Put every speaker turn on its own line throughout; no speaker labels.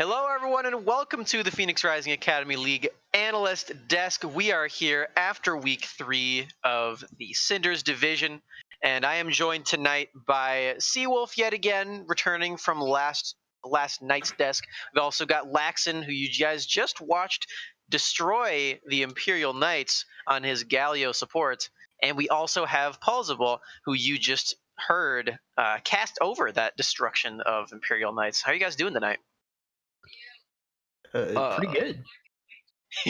Hello, everyone, and welcome to the Phoenix Rising Academy League Analyst Desk. We are here after week 3 of the Cinders division, and I am joined tonight by Seawolf yet again, returning from last night's desk. We've also got Laxon, who you guys just watched destroy the Imperial Knights on his Galio support, and we also have Paulsable, who you just heard cast over that destruction of Imperial Knights. How are you guys doing tonight?
Pretty good.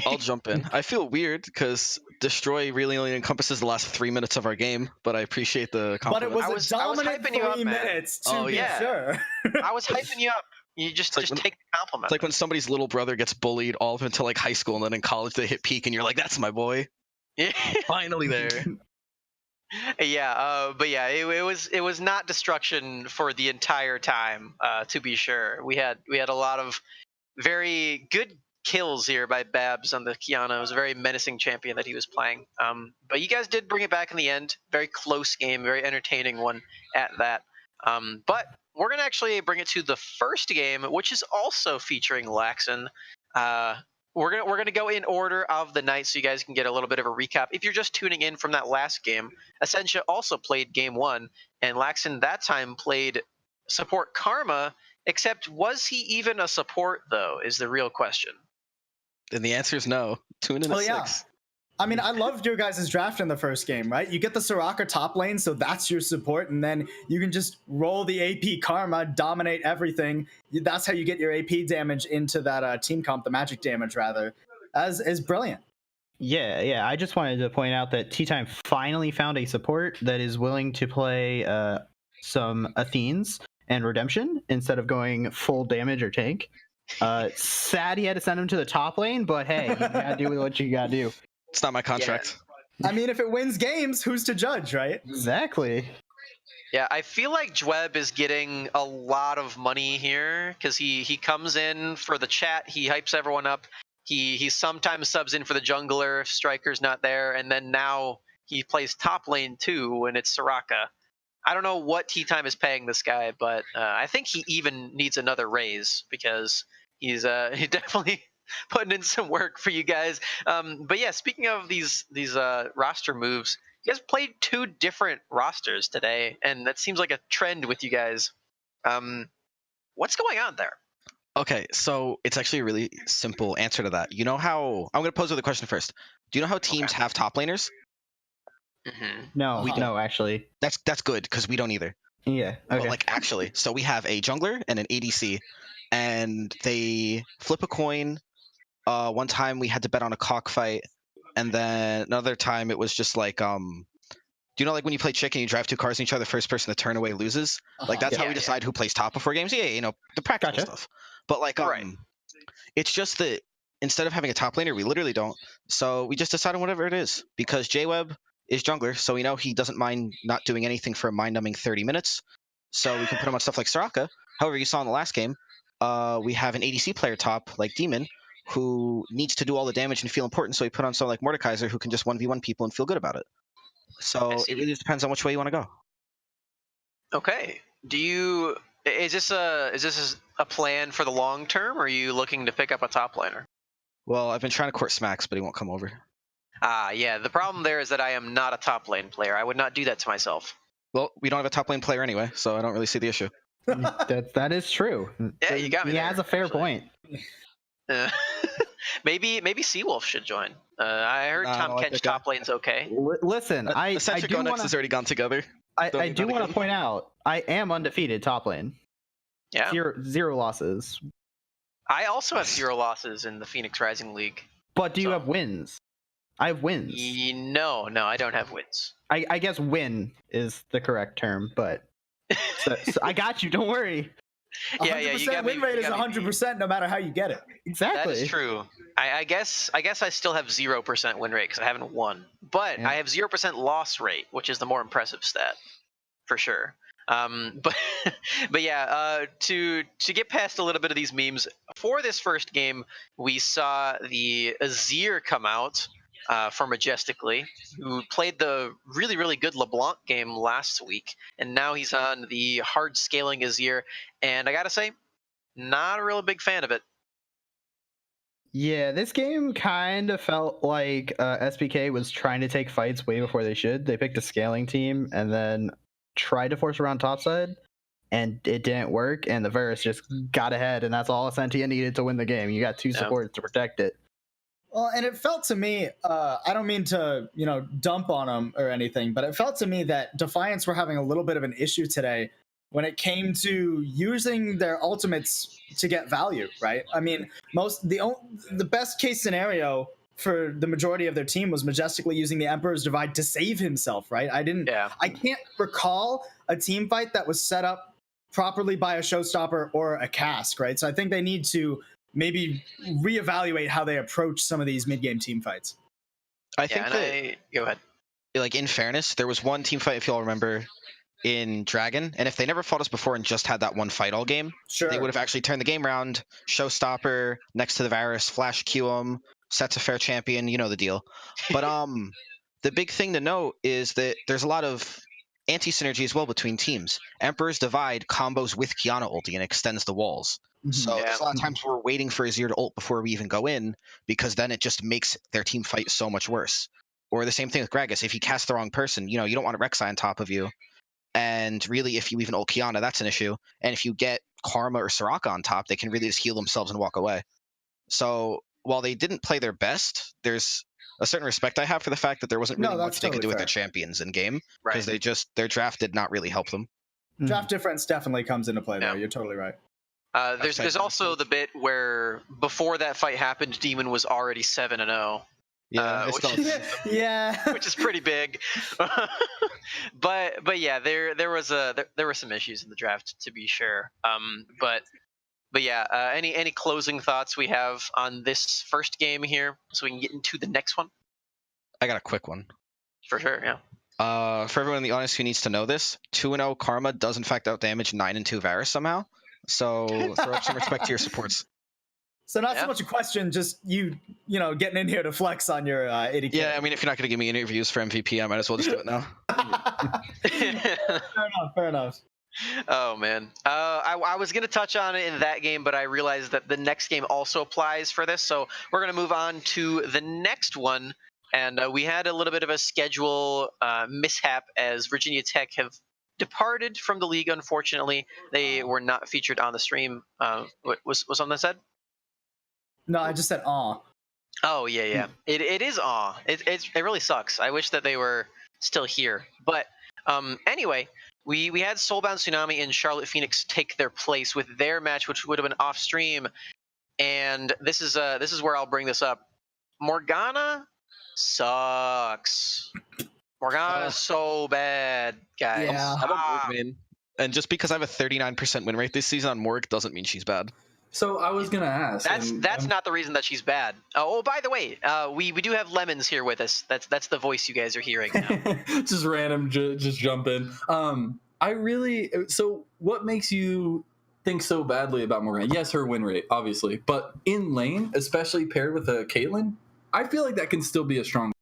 I'll jump in. I feel weird because Destroy really only encompasses the last 3 minutes of our game, but I appreciate the compliment.
But it was a dominant
hyping you up,
3
man.
minutes, to be sure.
I was hyping you up. You just take the compliment.
It's like when somebody's little brother gets bullied all up until like high school, and then in college they hit peak, and you're like, "That's my boy."
Yeah.
Finally there.
Yeah, but yeah, it was not destruction for the entire time. To be sure, we had a lot of very good kills here by Babs on the Kiana. It was a very menacing champion that he was playing. But you guys did bring it back in the end. Very close game, very entertaining one at that. But we're going to actually bring it to the first game, which is also featuring Laxon. We're gonna go in order of the night so you guys can get a little bit of a recap. If you're just tuning in from that last game, Essentia also played game 1, and Laxon that time played support Karma. Except, was he even a support, though, is the real question.
And the answer is no. Tune in at 6.
I mean, I loved your guys' draft in the first game, right? You get the Soraka top lane, so that's your support, and then you can just roll the AP Karma, dominate everything. That's how you get your AP damage into that team comp, the magic damage, rather. Is brilliant.
Yeah. I just wanted to point out that T-Time finally found a support that is willing to play some Athenes and Redemption instead of going full damage or tank. Sad he had to send him to the top lane, but hey, you gotta do what you gotta do.
It's not my contract.
Yeah. I mean, if it wins games, who's to judge, right?
Exactly.
Yeah, I feel like Jweb is getting a lot of money here because he comes in for the chat, he hypes everyone up, he sometimes subs in for the jungler if Striker's not there, and then now he plays top lane too when it's Soraka. I don't know what T-Time is paying this guy, but I think he even needs another raise because he's definitely putting in some work for you guys. But yeah, speaking of these roster moves, you guys played 2 different rosters today, and that seems like a trend with you guys. What's going on there?
Okay, so it's actually a really simple answer to that. You know how I'm going to pose the question first. Do you know how teams have top laners?
Mm-hmm.
No, no, actually.
That's good because we don't either.
Yeah. Okay.
But like actually, so we have a jungler and an ADC, and they flip a coin. One time we had to bet on a cockfight, and then another time it was just like do you know like when you play chicken, you drive 2 cars in each other, first person to turn away loses. Like that's how we decide who plays top before games. Yeah, you know the practical stuff. But like it's just that instead of having a top laner, we literally don't. So we just decide on whatever it is because JWeb is jungler, so we know he doesn't mind not doing anything for a mind-numbing 30 minutes. So we can put him on stuff like Soraka. However, you saw in the last game, we have an ADC player top like Demon who needs to do all the damage and feel important, so we put on someone like Mordekaiser who can just 1v1 people and feel good about it. So it really just depends on which way you want to go.
Okay. Is this a plan for the long term, or are you looking to pick up a top laner?
Well, I've been trying to court Smacks, but he won't come over.
Yeah, the problem there is that I am not a top lane player. I would not do that to myself.
Well, we don't have a top lane player anyway, so I don't really see the issue.
that is true.
Yeah, you got me.
He
there,
has a fair
actually.
point.
Maybe Seawolf should join. I heard Tom Kench top lane's okay.
Listen, I
Eccentric
do
Onyx
wanna,
has already gone together.
I do want to point out I am undefeated top lane.
Yeah.
Zero losses.
I also have 0 losses in the Phoenix Rising League.
But do you have wins? I have wins.
No, I don't have wins.
I guess win is the correct term, but so I got you. Don't worry.
Yeah, you got
win
me.
rate is 100% no matter how you get it.
Exactly.
That is true. I guess I still have 0% win rate because I haven't won, but I have 0% loss rate, which is the more impressive stat, for sure. But yeah, to get past a little bit of these memes, for this first game, we saw the Azir come out from Majestically, who played the really, really good LeBlanc game last week, and now he's on the hard scaling Azir. And I gotta say, Not a real big fan of it.
Yeah, this game kind of felt like SBK was trying to take fights way before they should. They picked a scaling team and then tried to force around topside, and it didn't work, and the Varus just got ahead, and that's all Sentia needed to win the game. You got two supports to protect it.
Well, and it felt to me, I don't mean to, dump on them or anything, but it felt to me that Defiance were having a little bit of an issue today when it came to using their ultimates to get value, right? I mean, the best case scenario for the majority of their team was Majestically using the Emperor's Divide to save himself, right? I can't recall a team fight that was set up properly by a showstopper or a cask, right? So I think they need to maybe reevaluate how they approach some of these mid-game team fights.
I think
go ahead.
Like, in fairness, there was one team fight, if you all remember, in Dragon, and if they never fought us before and just had that one fight all game, they would have actually turned the game around, showstopper next to the Varus, flash Q him, sets a fair champion, you know the deal. But the big thing to note is that there's a lot of anti-synergy as well between teams. Emperor's Divide combos with Kiana ulti and extends the walls. So there's a lot of times we're waiting for Azir to ult before we even go in, because then it just makes their team fight so much worse. Or the same thing with Gragas. If you cast the wrong person, you don't want a Rek'Sai on top of you. And really, if you even ult Kiana, that's an issue. And if you get Karma or Soraka on top, they can really just heal themselves and walk away. So while they didn't play their best, there's a certain respect I have for the fact that there wasn't really much they could do with their champions in game, because their draft did not really help them.
Draft difference definitely comes into play there. You're totally right.
There's also the bit where before that fight happened, Demon was already 7-0.
Yeah,
which is pretty big. but yeah, there were some issues in the draft, to be sure. But yeah, any closing thoughts we have on this first game here, so we can get into the next one?
I got a quick one.
For sure, yeah.
For everyone in the audience who needs to know this, 2-0 Karma does in fact out damage 9-2 Varus somehow. So throw up some respect to your supports.
So not so much a question, just you getting in here to flex on your 80K.
Yeah, I mean, if you're not going to give me interviews for MVP, I might as well just do it now.
Fair enough.
Oh, man. I was going to touch on it in that game, but I realized that the next game also applies for this. So we're going to move on to the next one. And we had a little bit of a schedule mishap as Virginia Tech have departed from the league, unfortunately. They were not featured on the stream. Was on that said?
No, I just said aw.
Oh, yeah. It is aw. It really sucks. I wish that they were still here. But anyway, we had Soulbound Tsunami and Charlotte Phoenix take their place with their match, which would have been off stream. And this is where I'll bring this up. Morgana sucks. Morgana is so bad, guys.
Yeah.
I'm a Morg main, and just because I have a 39% win rate this season on Morg doesn't mean she's bad.
So I was gonna ask.
That's not the reason that she's bad. Oh, by the way, we do have Lemons here with us. That's the voice you guys are hearing now.
Just random, just jump in. So what makes you think so badly about Morgana? Yes, her win rate, obviously, but in lane, especially paired with a Caitlyn, I feel like that can still be a strong.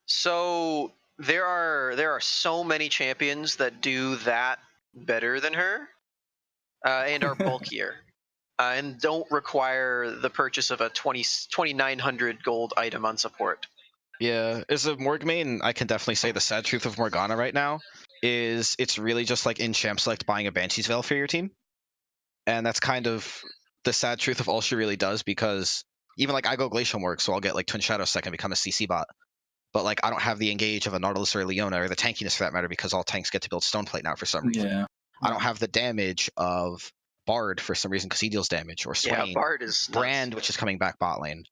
So there are so many champions that do that better than her. And are bulkier, and don't require the purchase of a 2,900 gold item on support.
Yeah, as a Morg main, I can definitely say the sad truth of Morgana right now is it's really just like in Champ Select buying a Banshee's Veil for your team. And that's kind of the sad truth of all she really does, because even like I go Glacial Morg, so I'll get like Twin Shadow second, become a CC bot. But like I don't have the engage of a Nautilus or a Leona, or the tankiness for that matter, because all tanks get to build Stoneplate now for some reason.
Yeah.
I don't have the damage of Bard for some reason because he deals damage, or Swain.
Yeah, Bard is
Brand, which is coming back bot lane.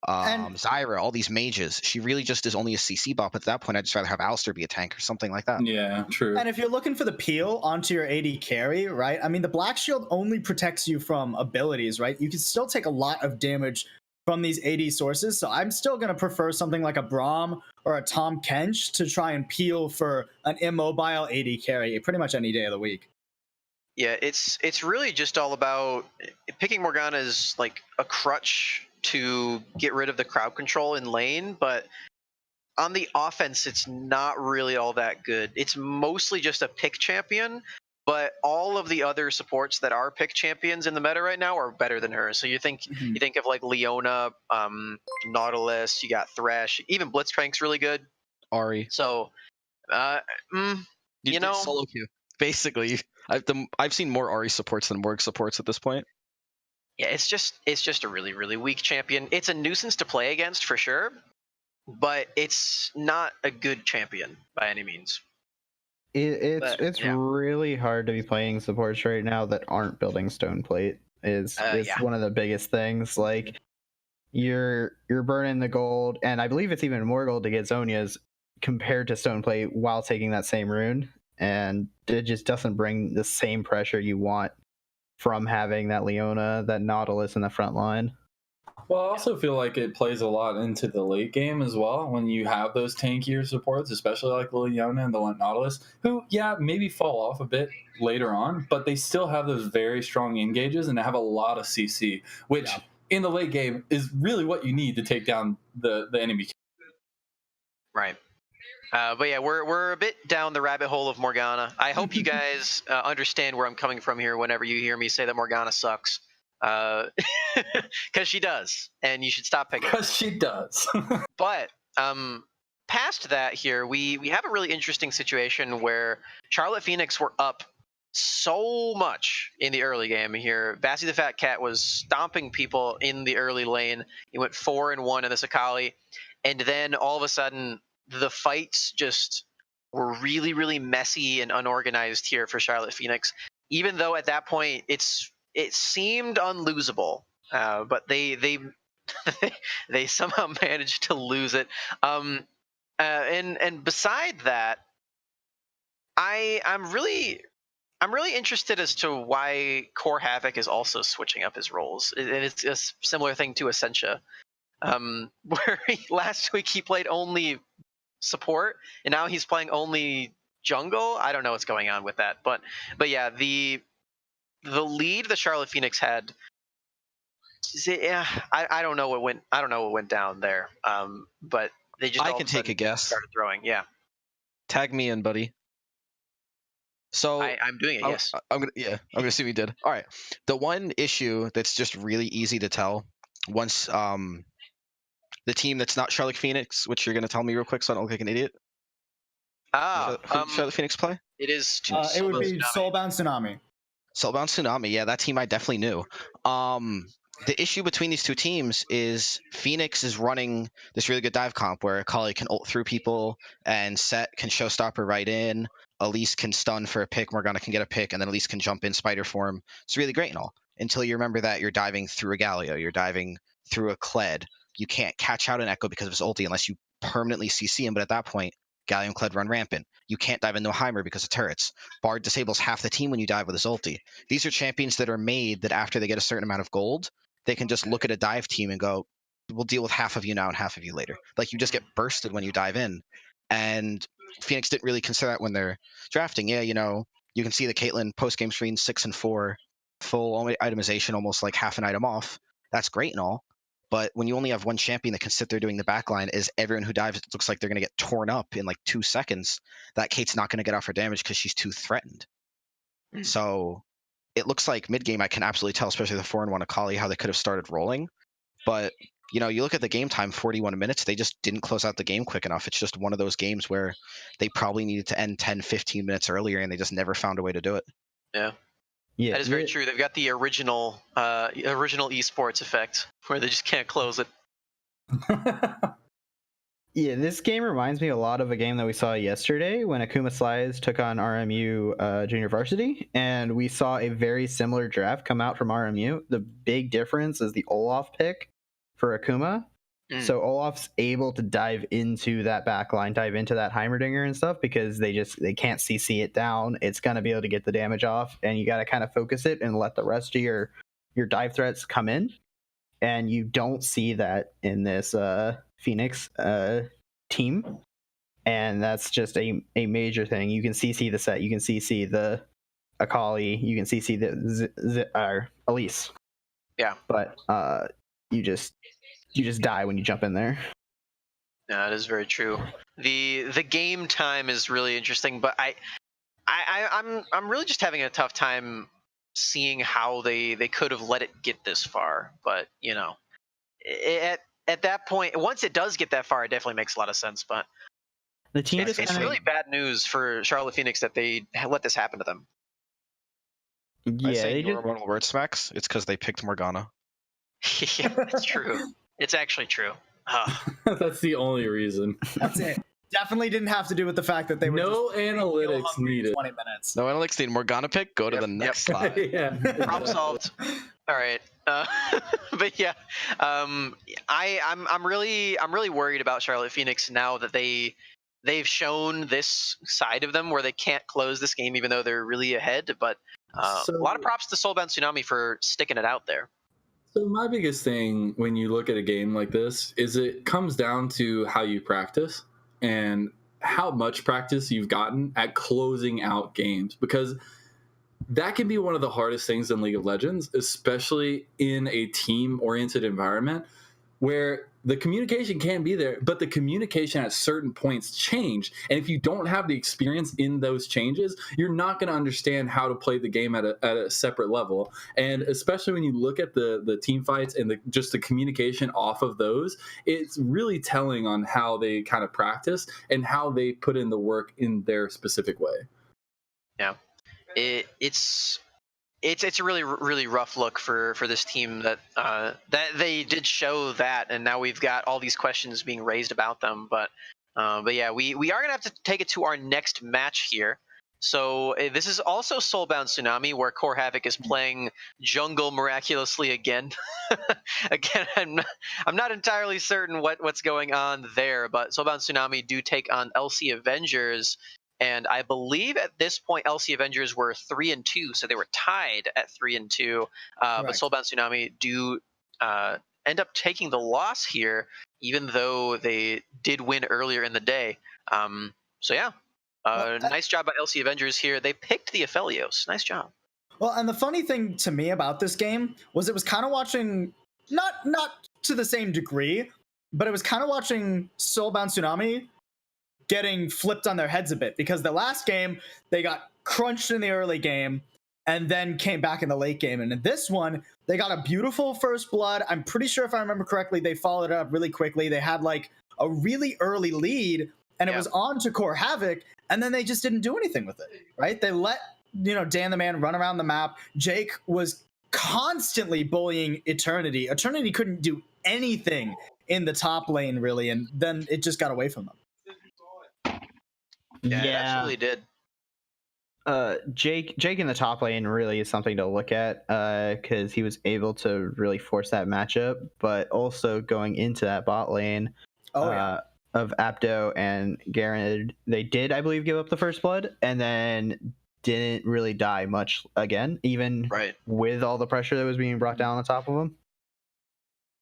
Zyra, all these mages. She really just is only a CC bot, but at that point, I'd just rather have Alistair be a tank or something like that.
Yeah, true.
And if you're looking for the peel onto your AD carry, right? I mean, the Black Shield only protects you from abilities, right? You can still take a lot of damage from these AD sources, so I'm still going to prefer something like a Braum or a Tom Kench to try and peel for an immobile AD carry pretty much any day of the week.
Yeah, it's really just all about picking Morgana as like a crutch to get rid of the crowd control in lane, but on the offense, it's not really all that good. It's mostly just a pick champion, but all of the other supports that are pick champions in the meta right now are better than her. So you think of like Leona, Nautilus, you got Thresh, even Blitzcrank's really good.
Ari.
So, you know,
solo queue. Basically, I've seen more Ari supports than Morg supports at this point.
yeah, it's just a really, really weak champion. It's a nuisance to play against for sure, but it's not a good champion by any means.
It's
yeah.
really hard to be playing supports right now that aren't building stone plate. Is
Yeah.
one of the biggest things. Like you're burning the gold, and I believe it's even more gold to get Zonia's compared to stone plate while taking that same rune, and it just doesn't bring the same pressure you want from having that Leona, that Nautilus in the front line.
Well, I also feel like it plays a lot into the late game as well when you have those tankier supports, especially like Leona and the Nautilus, who, yeah, maybe fall off a bit later on, but they still have those very strong engages and they have a lot of CC, which in the late game is really what you need to take down the enemy.
Right. But yeah, we're a bit down the rabbit hole of Morgana. I hope you guys understand where I'm coming from here whenever you hear me say that Morgana sucks. Because she does, and you should stop picking.
Because she does.
But past that here, we have a really interesting situation where Charlotte Phoenix were up so much in the early game here. Bassy the Fat Cat was stomping people in the early lane. He went 4-1 in this Akali, and then all of a sudden the fights just were really, really messy and unorganized here for Charlotte Phoenix. Even though at that point it seemed unlosable, but they they somehow managed to lose it. And beside that, I'm really interested as to why Core Havoc is also switching up his roles. And it's a similar thing to Essentia, where last week he played only support, and now he's playing only jungle. I don't know what's going on with that, but yeah, the lead the Charlotte Phoenix had. Yeah, I don't know what went down there. But they just
I can take a guess.
Started throwing. Yeah.
Tag me in, buddy. So
I'm doing it. Yes.
I'm gonna assume you did. All right. The one issue that's just really easy to tell once the team that's not Charlotte Phoenix, which you're gonna tell me real quick, so I don't look like an idiot. Who Charlotte Phoenix play?
It is.
It would be Soulbound Tsunami.
Soulbound Tsunami. Yeah, that team I definitely knew. The issue between these two teams is Phoenix is running this really good dive comp where Akali can ult through people and Set can showstopper right in. Elise can stun for a pick, Morgana can get a pick, and then Elise can jump in spider form. It's really great and all. Until you remember that you're diving through a Galio, you're diving through a Kled. You can't catch out an Echo because of his ulti unless you permanently CC him, but at that point, Galio and Kled run rampant. You can't dive into a Heimer because of turrets. Bard disables half the team when you dive with his ulti. These are champions that are made that after they get a certain amount of gold, they can just look at a dive team and go, we'll deal with half of you now and half of you later. Like you just get bursted when you dive in. And Phoenix didn't really consider that when they're drafting. Yeah, you know, you can see the Caitlyn post-game screen 6 and 4, full itemization, almost like half an item off. That's great and all. But when you only have one champion that can sit there doing the backline, is everyone who dives, it looks like they're going to get torn up in like 2 seconds. That Kate's not going to get off her damage because she's too threatened. So it looks like mid-game I can absolutely tell, especially the 4-1 Akali, how they could have started rolling. But, you know, you look at the game time, 41 minutes, they just didn't close out the game quick enough. It's just one of those games where they probably needed to end 10, 15 minutes earlier, and they just never found a way to do it.
Yeah. That is very true. They've got the original esports effect, where they just can't close it.
Yeah, this game reminds me a lot of a game that we saw yesterday when Akuma Slides took on RMU Junior Varsity, and we saw a very similar draft come out from RMU. The big difference is the Olaf pick for Akuma. So Olaf's able to dive into that backline, dive into that Heimerdinger and stuff because they can't CC it down. It's going to be able to get the damage off, and you got to kind of focus it and let the rest of your dive threats come in. And you don't see that in this Phoenix team, and that's just a major thing. You can CC the Set, you can CC the Akali, you can CC the Elise.
Yeah,
but you just die when you jump in there.
Yeah, that is very true. The game time is really interesting, but I'm really just having a tough time seeing how they could have let it get this far. But at that point, once it does get that far, it definitely makes a lot of sense. But
The team
it's,
just
it's
kinda,
really bad news for Charlotte Phoenix that they let this happen to them.
I
yeah,
say
they just
normal word smacks. It's because they picked Morgana.
Yeah, it's true. It's actually true. Ugh.
That's the only reason.
That's it. Definitely didn't have to do with the fact that they were
No
just
analytics
hungry in
needed.
20 minutes.
No analytics need Morgana pick. Go to
Yep,
the next slide.
Yeah.
Problem solved. All right, but yeah, I'm really worried about Charlotte Phoenix now that they've shown this side of them where they can't close this game even though they're really ahead. But a lot of props to Soulbound Tsunami for sticking it out there.
So my biggest thing when you look at a game like this is it comes down to how you practice and how much practice you've gotten at closing out games, because that can be one of the hardest things in League of Legends, especially in a team-oriented environment where the communication can be there, but the communication at certain points change. And if you don't have the experience in those changes, you're not going to understand how to play the game at a separate level. And especially when you look at the team fights and just the communication off of those, it's really telling on how they kind of practice and how they put in the work in their specific way.
Yeah, it's a really rough look for this team that they did show that, and now we've got all these questions being raised about them. But yeah, we are gonna have to take it to our next match here. So this is also Soulbound Tsunami, where Core Havoc is playing jungle miraculously again. Again, I'm not entirely certain what's going on there, but Soulbound Tsunami do take on LC Avengers. And I believe at this point, LC Avengers were 3-2, so they were tied at 3-2. But
Correct.
Soulbound Tsunami do end up taking the loss here, even though they did win earlier in the day. So yeah, nice job by LC Avengers here. They picked the Aphelios. Nice job.
Well, and the funny thing to me about this game was it was kind of watching, not to the same degree, but it was kind of watching Soulbound Tsunami getting flipped on their heads a bit, because the last game they got crunched in the early game and then came back in the late game. And in this one, they got a beautiful first blood. I'm pretty sure, if I remember correctly, they followed it up really quickly. They had like a really early lead, and it was on to Core Havoc, and then they just didn't do anything with it, right? They let Dan the Man run around the map. Jake was constantly bullying Eternity. Eternity couldn't do anything in the top lane, really, and then it just got away from them.
Yeah, it absolutely did.
Jake in the top lane really is something to look at, because he was able to really force that matchup, but also going into that bot lane of Apto and Garen, they did, I believe, give up the first blood and then didn't really die much again, even with all the pressure that was being brought down on top of them.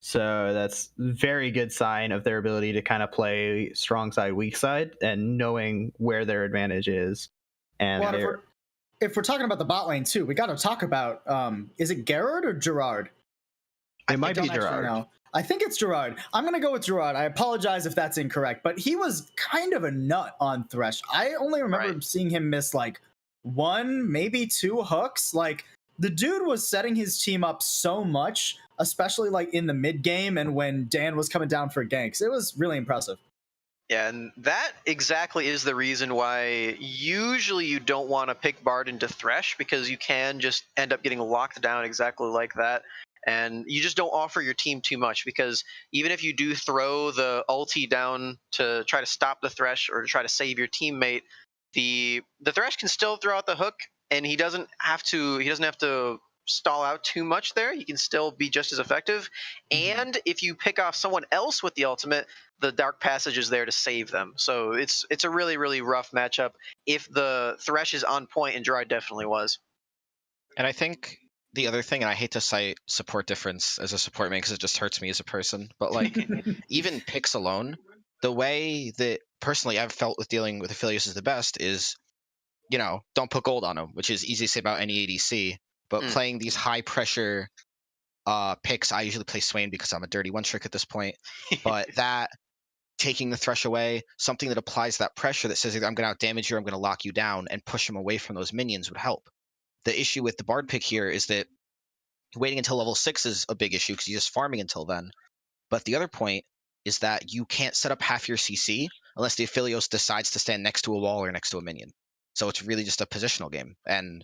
So that's a very good sign of their ability to kind of play strong side, weak side, and knowing where their advantage is. And
well, if we're talking about the bot lane too, we got to talk about, is it Gerard or Gerard?
It might be Gerard.
I think it's Gerard. I'm going to go with Gerard. I apologize if that's incorrect, but he was kind of a nut on Thresh. I only remember seeing him miss like 1, maybe 2 hooks. Like, the dude was setting his team up so much, especially like in the mid game and when Dan was coming down for ganks. It was really impressive.
Yeah, and that exactly is the reason why usually you don't want to pick Bard into Thresh, because you can just end up getting locked down exactly like that. And you just don't offer your team too much, because even if you do throw the ulti down to try to stop the Thresh or to try to save your teammate, the Thresh can still throw out the hook, and he doesn't have to stall out too much there. He can still be just as effective. And if you pick off someone else with the ultimate, the Dark Passage is there to save them. So it's a really, really rough matchup if the Thresh is on point, and Gerard definitely was.
And I think the other thing, and I hate to cite support difference as a support man because it just hurts me as a person, but like even picks alone, the way that personally I've felt with dealing with Aphelios is the best is, don't put gold on him, which is easy to say about any ADC, but playing these high pressure picks, I usually play Swain because I'm a dirty one trick at this point, but that taking the Thresh away, something that applies that pressure that says either I'm going to outdamage you or I'm going to lock you down and push him away from those minions would help. The issue with the Bard pick here is that waiting until level 6 is a big issue because you're just farming until then. But the other point is that you can't set up half your CC unless the Aphelios decides to stand next to a wall or next to a minion. So it's really just a positional game. And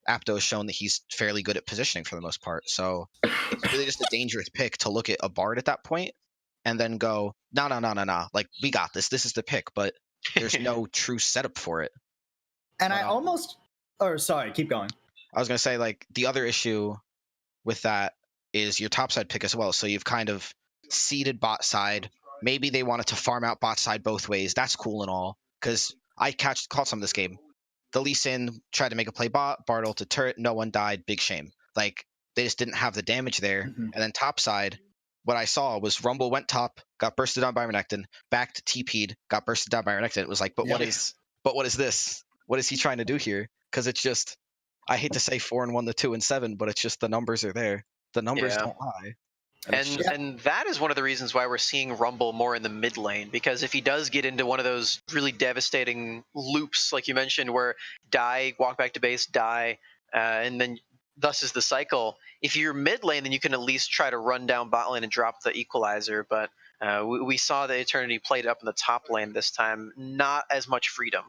Apto has shown that he's fairly good at positioning for the most part. So it's really just a dangerous pick to look at a Bard at that point and then go, no. Like, we got this. This is the pick. But there's no true setup for it.
And I almost... Or, sorry, keep going.
I was going to say, like, the other issue with that is your topside pick as well. So you've kind of seeded bot side. Maybe they wanted to farm out bot side both ways. That's cool and all. Because I caught some of this game. The Lee Sin tried to make a play bot, Bard ulted turret, no one died, big shame. Like, they just didn't have the damage there. And then top side, what I saw was Rumble went top, got bursted down by Renekton, backed TP'd, got bursted down by Renekton. It was like, what is this? What is he trying to do here? Because it's just, I hate to say 4-1 to 2-7, but it's just the numbers are there. The numbers don't lie.
And that is one of the reasons why we're seeing Rumble more in the mid lane, because if he does get into one of those really devastating loops, like you mentioned, where die, walk back to base, die, and then thus is the cycle. If you're mid lane, then you can at least try to run down bot lane and drop the equalizer. But we saw the Eternity played up in the top lane this time, not as much freedom.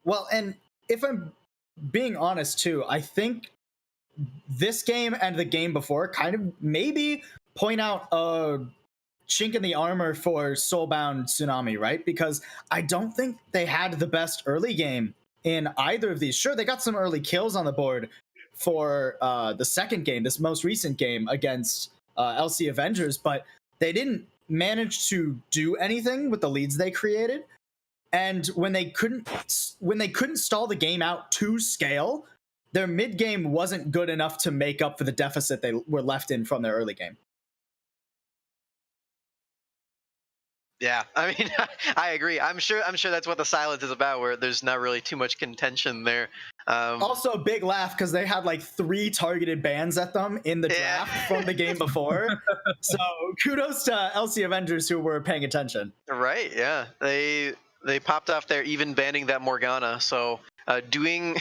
Well, and if I'm being honest too, I think this game and the game before kind of maybe point out a chink in the armor for Soulbound Tsunami, right? Because I don't think they had the best early game in either of these. Sure, they got some early kills on the board for the second game, this most recent game against LC Avengers, but they didn't manage to do anything with the leads they created. And when they couldn't stall the game out to scale, their mid game wasn't good enough to make up for the deficit they were left in from their early game.
Yeah, I mean, I agree. I'm sure that's what the silence is about, where there's not really too much contention there.
Also, big laugh because they had like 3 targeted bans at them in the draft from the game before. So kudos to LC Avengers who were paying attention.
Right? Yeah, they popped off there, even banning that Morgana. So doing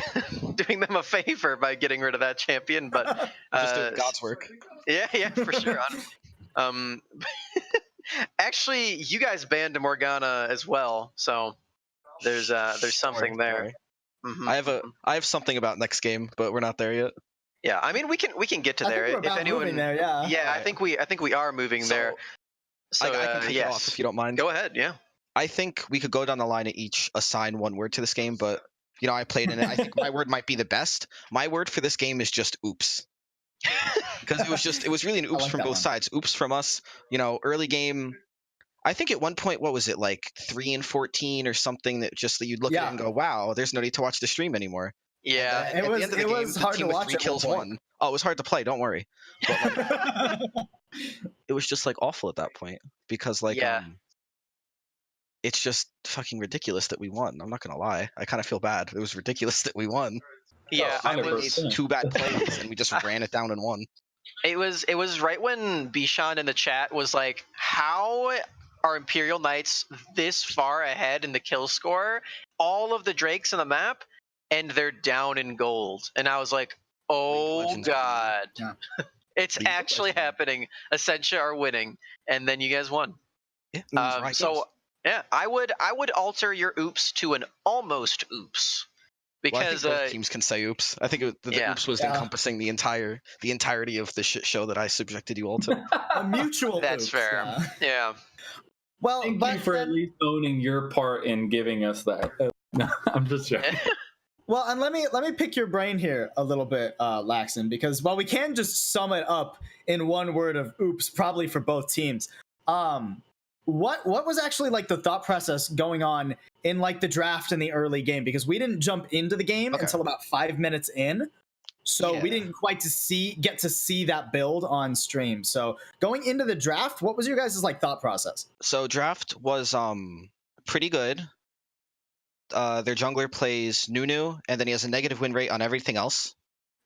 them a favor by getting rid of that champion, but
just doing God's work.
Yeah, for sure. Actually, you guys banned Morgana as well, so there's something there.
Mm-hmm. I have something about next game, but we're not there yet.
Yeah, I mean we can get to there
if anyone. There, yeah.
I think we are moving there. So
I can kick it off if you don't mind.
Go ahead. Yeah.
I think we could go down the line and each assign one word to this game, but I played in it. I think my word might be the best. My word for this game is just oops. Because it was really an oops from both sides. Oops from us, early game. I think at one point, what was it, like 3-14 or something, that you'd look at it and go, wow, there's no need to watch the stream anymore.
Yeah,
it was hard to watch.
3 kills won. Oh, it was hard to play. Don't worry. But, it was just like awful at that point because it's just fucking ridiculous that we won. I'm not gonna lie. I kind of feel bad. It was ridiculous that we won.
Yeah,
I made 2 bad plays and we just ran it down and won.
It was right when Bishan in the chat was like, how are Imperial Knights this far ahead in the kill score? All of the Drakes on the map, and they're down in gold. And I was like, oh god.
Yeah.
It's actually happening. Essentia are winning, and then you guys won.
Yeah,
yeah, I would alter your oops to an almost oops. Because
I think both teams can say oops. I think the oops was encompassing the entirety of the shit show that I subjected you all to.
A mutual
That's
oops,
fair. Yeah.
Well,
thank you for at least owning your part in giving us that. No, I'm just joking.
Well, and let me pick your brain here a little bit, Laxon, because while we can just sum it up in one word of oops, probably for both teams, what was actually like the thought process going on in like the draft in the early game? Because we didn't jump into the game until about 5 minutes in, so we didn't quite get to see that build on stream. So going into the draft, what was your guys' like thought process?
So draft was pretty good. Their jungler plays Nunu, and then he has a negative win rate on everything else.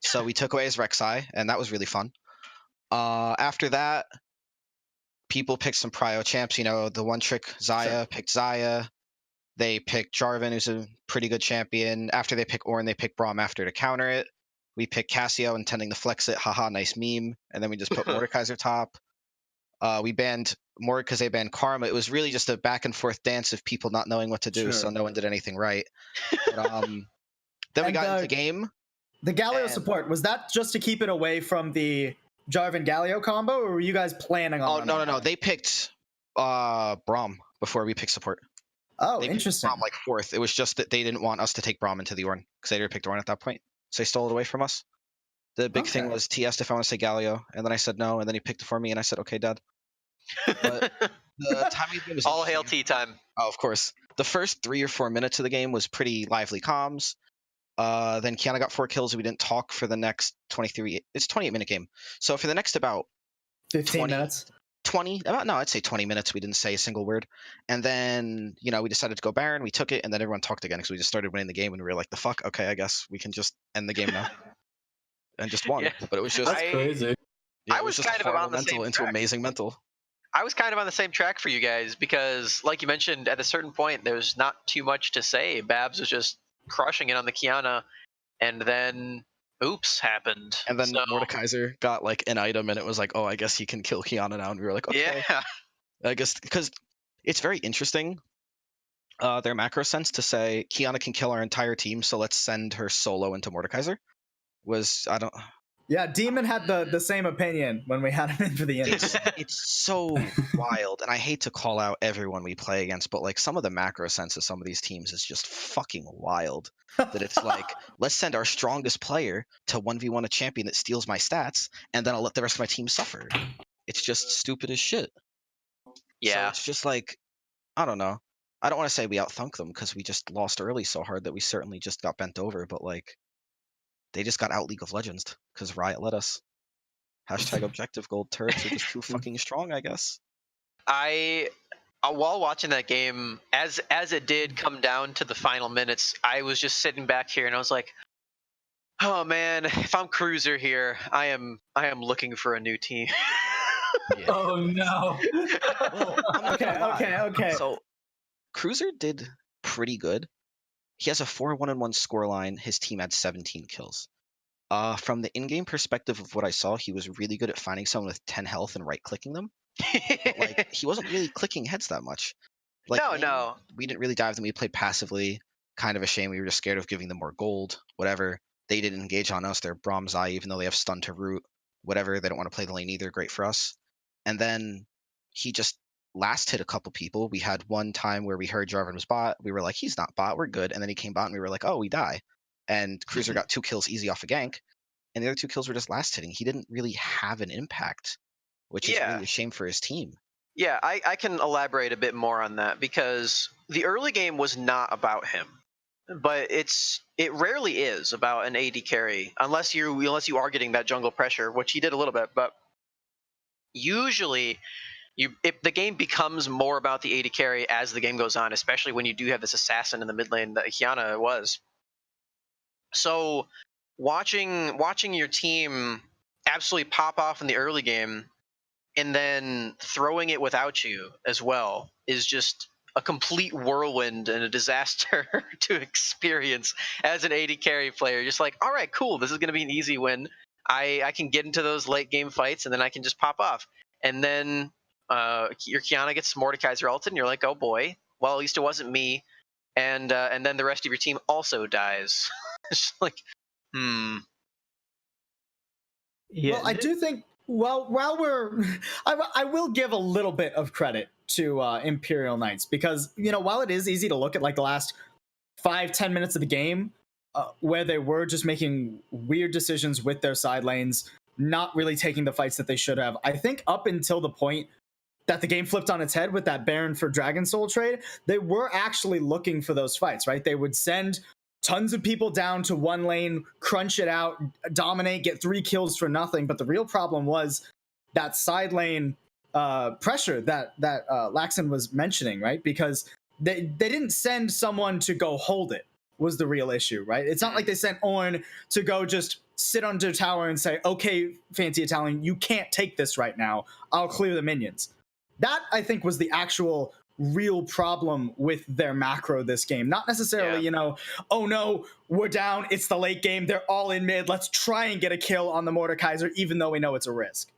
So we took away his Rek'Sai, and that was really fun. After that, people picked some prio champs. You know, the one trick Xayah picked Xayah. They picked Jarvan, who's a pretty good champion. After they pick Ornn, they pick Braum after to counter it. We picked Cassio, intending to flex it. Haha, nice meme. And then we just put Mordekaiser top. We banned because they banned Karma. It was really just a back and forth dance of people not knowing what to do, so no one did anything right. But, then we got into the game.
The Galio support, was that just to keep it away from the Jarvan Galio combo, or were you guys planning on?
Oh, no. They picked Braum before we picked support.
Oh,
they
interesting.
Braum like fourth. It was just that they didn't want us to take Braum into the Ornn because they already picked Ornn at that point. So they stole it away from us. The big thing was T asked if I want to say Galio, and then I said no, and then he picked it for me, and I said, okay, Dad. But the timing of the game was
all hail tea time.
Oh, of course. The first 3 or 4 minutes of the game was pretty lively comms. Then Kiana got 4 kills. We didn't talk for the next 23. It's a 28-minute game. So for the next about
15 minutes.
20, I'd say 20 minutes. We didn't say a single word. And then, we decided to go Baron. We took it, and then everyone talked again because we just started winning the game, and we were like, the fuck? Okay, I guess we can just end the game now. And just won.
Yeah.
But it was just...
That's crazy.
Yeah,
I
it
was
just
kind of about the
mental
same
into
track.
amazing mental.
I was kind of on the same track for you guys because, like you mentioned, at a certain point, there's not too much to say. Babs was just crushing it on the Kiana, and then oops happened.
And then Mordekaiser got like an item, and it was like, oh, I guess he can kill Kiana now. And we were like, okay.
Yeah.
I guess because it's very interesting. Their macro sense to say Kiana can kill our entire team, so let's send her solo into Mordekaiser.
Yeah, Demon had the same opinion when we had him in for the innings.
It's so wild, and I hate to call out everyone we play against, but like some of the macro sense of some of these teams is just fucking wild. That it's like, let's send our strongest player to 1v1 a champion that steals my stats, and then I'll let the rest of my team suffer. It's just stupid as shit.
Yeah.
So it's just like, I don't know. I don't want to say we outthunk them because we just lost early so hard that we certainly just got bent over, but like, they just got out League of Legends because Riot let us. Hashtag objective gold turrets are just too fucking strong, I guess.
While watching that game, as it did come down to the final minutes, I was just sitting back here and I was like, oh man, if I'm Cruiser here, I am looking for a new team.
Yeah.
Oh no.
Well, I'm not gonna lie.
Okay.
So Cruiser did pretty good. He has a 4-1-1 scoreline. His team had 17 kills. From the in-game perspective of what I saw, he was really good at finding someone with 10 health and right-clicking them. But, like, he wasn't really clicking heads that much. Like,
No.
We didn't really dive them. We played passively. Kind of a shame. We were just scared of giving them more gold. Whatever. They didn't engage on us. They're Braum Xayah, even though they have stun to root. Whatever. They don't want to play the lane either. Great for us. And then he just last hit a couple people. We had one time where we heard Jarvan was bot. We were like, he's not bot. We're good. And then he came bot and we were like, oh, we die. And Cruiser got 2 kills easy off a gank. And the other 2 kills were just last hitting. He didn't really have an impact, which is really a shame for his team.
Yeah, I can elaborate a bit more on that because the early game was not about him. But it rarely is about an AD carry unless you are getting that jungle pressure, which he did a little bit, but usually if the game becomes more about the AD carry as the game goes on, especially when you do have this assassin in the mid lane that Kiana was. So watching your team absolutely pop off in the early game and then throwing it without you as well is just a complete whirlwind and a disaster to experience as an AD carry player. Just like, all right, cool, this is going to be an easy win. I can get into those late game fights and then I can just pop off. And then your Kiana gets Mordekaiser ulted and you're like, oh boy, well, at least it wasn't me. And then the rest of your team also dies. It's just like,
Yeah,
Well, I do think, while we're, I will give a little bit of credit to Imperial Knights because, while it is easy to look at like the last 5-10 minutes of the game where they were just making weird decisions with their side lanes, not really taking the fights that they should have. I think up until the point that the game flipped on its head with that Baron for Dragon Soul trade, they were actually looking for those fights, right? They would send tons of people down to one lane, crunch it out, dominate, get 3 kills for nothing. But the real problem was that side lane pressure that Laxon was mentioning, right? Because they didn't send someone to go hold it was the real issue, right? It's not like they sent Ornn to go just sit under tower and say, okay, Fancy Italian, you can't take this right now. I'll clear the minions. That I think was the actual real problem with their macro this game. Not necessarily, oh no, we're down, it's the late game, they're all in mid, let's try and get a kill on the Mordekaiser, even though we know it's a risk.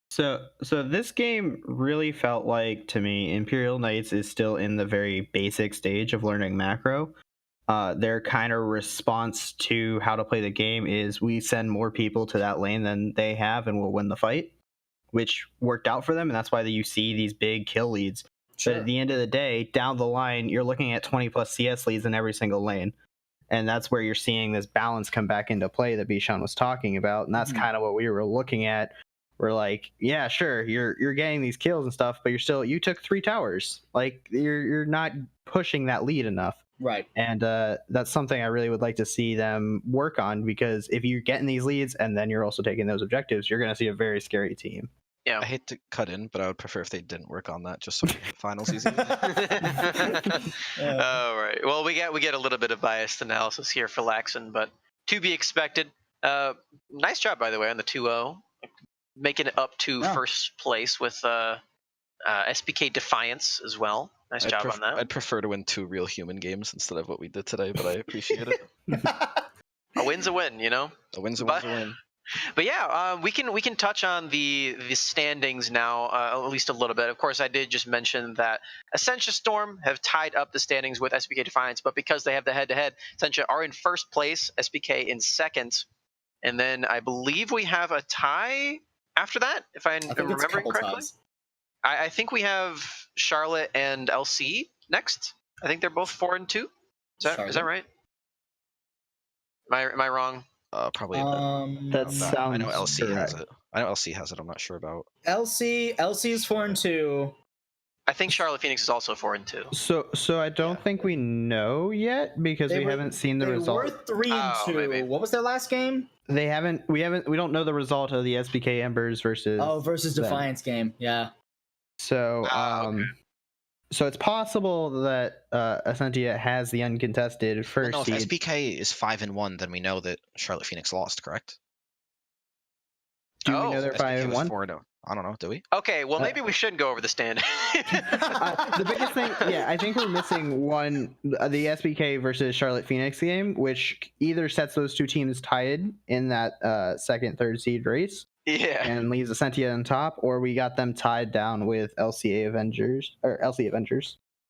So this game really felt like, to me, Imperial Knights is still in the very basic stage of learning macro. Their kind of response to how to play the game is we send more people to that lane than they have and we'll win the fight, which worked out for them, and that's why you see these big kill leads.
Sure.
But at the end of the day, down the line, you're looking at 20 plus CS leads in every single lane. And that's where you're seeing this balance come back into play that Bishan was talking about. And that's kind of what we were looking at. We're like, yeah, sure, you're getting these kills and stuff, but you took 3 towers. Like, you're not pushing that lead enough.
Right.
And that's something I really would like to see them work on, because if you're getting these leads and then you're also taking those objectives, you're going to see a very scary team.
Yeah.
I hate to cut in, but I would prefer if they didn't work on that, just so the finals easy.
All right. Well, we get a little bit of biased analysis here for Laxon, but to be expected. Nice job, by the way, on the 2-0, making it up to first place with SPK Defiance as well. Nice job on that.
I'd prefer to win 2 real human games instead of what we did today, but I appreciate it.
A win's a win,
A win's a win.
But yeah, we can touch on the standings now at least a little bit. Of course, I did just mention that Essentia Storm have tied up the standings with SPK Defiance, but because they have the head-to-head, Essentia are in first place, SPK in second, and then I believe we have a tie after that, if I'm remembering correctly. I think we have Charlotte and LC next. I think they're both 4-2. Is that right? Am I wrong?
Probably.
That sounds
I know LC
correct.
has it. I know LC has it. I'm not sure about
LC is 4-2.
I think Charlotte Phoenix is also 4-2.
So I don't think we know yet, because we haven't seen the result.
They were 3-2.
maybe.
What was their last game?
We don't know the result of the SBK Embers versus
versus
them.
Defiance game. Yeah.
So
okay.
So it's possible that Essentia has the uncontested first
no, if
seed.
SPK is 5-1, then we know that Charlotte Phoenix lost, correct?
Do we know they're
SPK was
5-1?
4-0. I don't know. Do we?
Okay, well maybe we shouldn't go over the stand.
The biggest thing, I think we're missing one, the SBK versus Charlotte Phoenix game, which either sets those two teams tied in that second, third seed race,
Yeah.
and leaves Essentia on top, or we got them tied down with LC Avengers.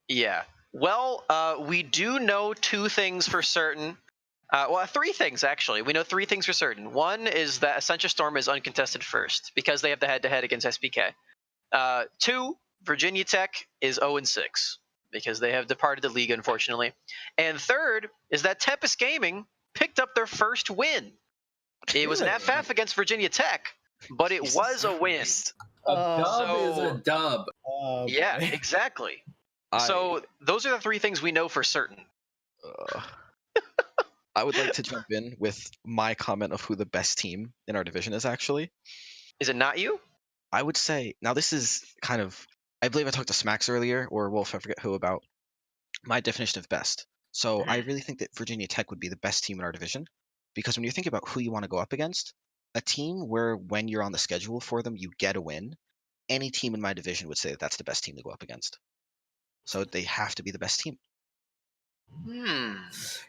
Yeah. Well, we do know two things for certain. Well, three things, actually. We know three things for certain. One is that Essentia Storm is uncontested first because they have the head-to-head against SPK. Two, Virginia Tech is 0-6 because they have departed the league, unfortunately. And third is that Tempest Gaming picked up their first win. It was an FF against Virginia Tech, but it was a win.
A dub is a dub.
Yeah, exactly. So those are the three things we know for certain.
I would like to jump in with my comment of who the best team in our division is, actually.
Is it not you?
I would say, now this is kind of, I believe I talked to Smacks earlier, or Wolf, I forget who, about my definition of best. So I really think that Virginia Tech would be the best team in our division, because when you think about who you want to go up against, a team where when you're on the schedule for them, you get a win, any team in my division would say that that's the best team to go up against. So they have to be the best team.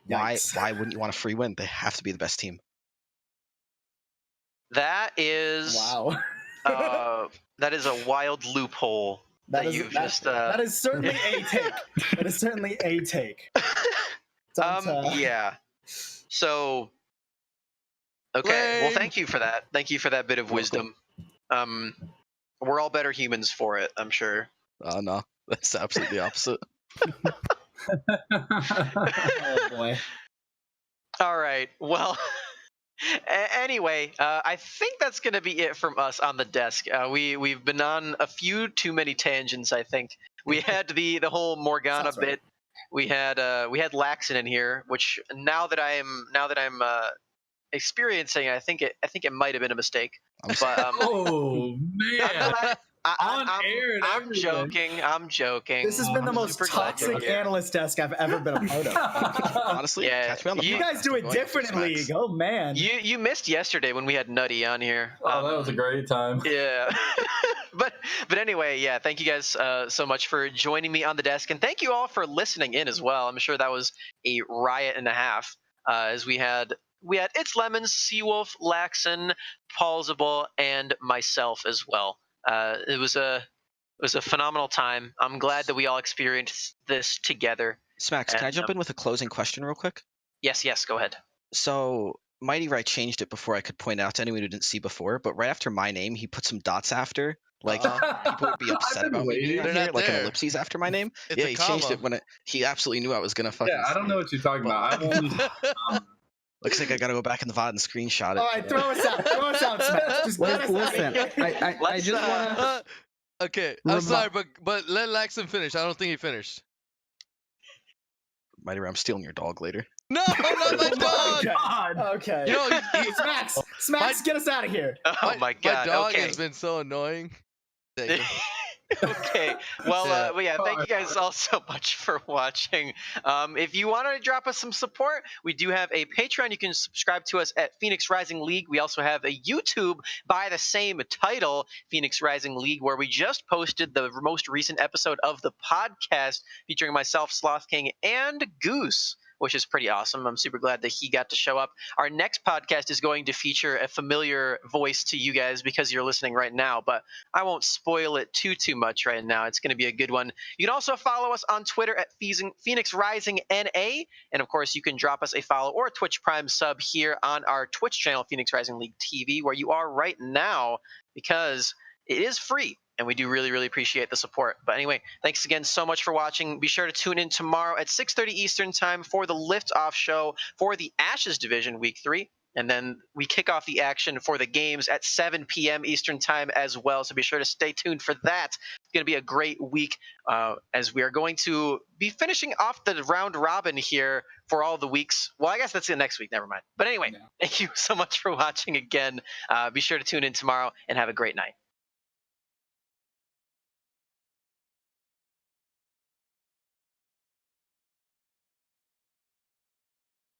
Why wouldn't you want a free win? They have to be the best team.
That is
Wow.
That is a wild loophole that you've just.
That is certainly a take. That is certainly a take.
Yeah. So. Okay. Well, thank you for that. Thank you for that bit of wisdom. We're all better humans for it, I'm sure.
No, that's absolutely the opposite.
Oh boy.
All right. Well. Anyway, I think that's going to be it from us on the desk. We've been on a few too many tangents. I think we had the whole Morgana
Sounds right.
bit. We had Laxon in here, which now that I'm experiencing, I think it might have been a mistake. But
Oh man! On air and
I'm
everything.
joking. I'm joking.
This has been the
I'm
most
super glad you're
toxic
here.
analyst desk I've ever been a part of.
Honestly,
Yeah,
catch me on the
you
You guys
podcast.
do
I'm
it
going after
different in
Smacks.
League. Oh man.
You missed yesterday when we had Nutty on here.
Oh, that was a great time.
Yeah. but anyway, yeah, thank you guys so much for joining me on the desk, and thank you all for listening in as well. I'm sure that was a riot and a half, as we had It's Lemons, Seawolf, Laxon, Paulsable, and myself as well. It was a phenomenal time. I'm glad that we all experienced this together.
Smacks, can I
And,
jump in with a closing question real quick?
Yes, go ahead.
So Mighty Right changed it before I could point out to anyone who didn't see before, but right after my name, he put some dots after. Like people would be upset
I've been
about me being
waiting.
on
They're
here,
not
like an
there.
ellipses after my name.
It's
Yeah,
a
he changed
comma.
it when he absolutely knew I was gonna fucking.
Yeah, I don't know what you're talking about. I've only.
Looks like I gotta go back in the VOD and screenshot it.
All right, throw us out, Smash. Just get us out.
Listen, I
Let's,
just want to.
Okay, I'm sorry, but let Laxon finish. I don't think he finished.
Mighty Right, I'm stealing your dog later.
No, not my dog.
God.
Okay.
You know,
Smacks, get us out of here.
Oh my god.
My dog
Okay.
has been so annoying. Thank you.
Okay. Well,
Yeah.
thank you guys all so much for watching. If you want to drop us some support, we do have a Patreon. You can subscribe to us at Phoenix Rising League. We also have a YouTube by the same title, Phoenix Rising League, where we just posted the most recent episode of the podcast featuring myself, Sloth King, and Goose, which is pretty awesome. I'm super glad that he got to show up. Our next podcast is going to feature a familiar voice to you guys because you're listening right now, but I won't spoil it too much right now. It's going to be a good one. You can also follow us on Twitter at Phoenix Rising NA, and of course you can drop us a follow or a Twitch Prime sub here on our Twitch channel, Phoenix Rising League TV, where you are right now, because it is free. And we do really, really appreciate the support. But anyway, thanks again so much for watching. Be sure to tune in tomorrow at 6:30 Eastern Time for the Liftoff show for the Ashes Division Week 3. And then we kick off the action for the games at 7 p.m. Eastern Time as well. So be sure to stay tuned for that. It's going to be a great week as we are going to be finishing off the round robin here for all the weeks. Well, I guess that's the next week. Never mind. But anyway, Thank you so much for watching again. Be sure to tune in tomorrow and have a great night.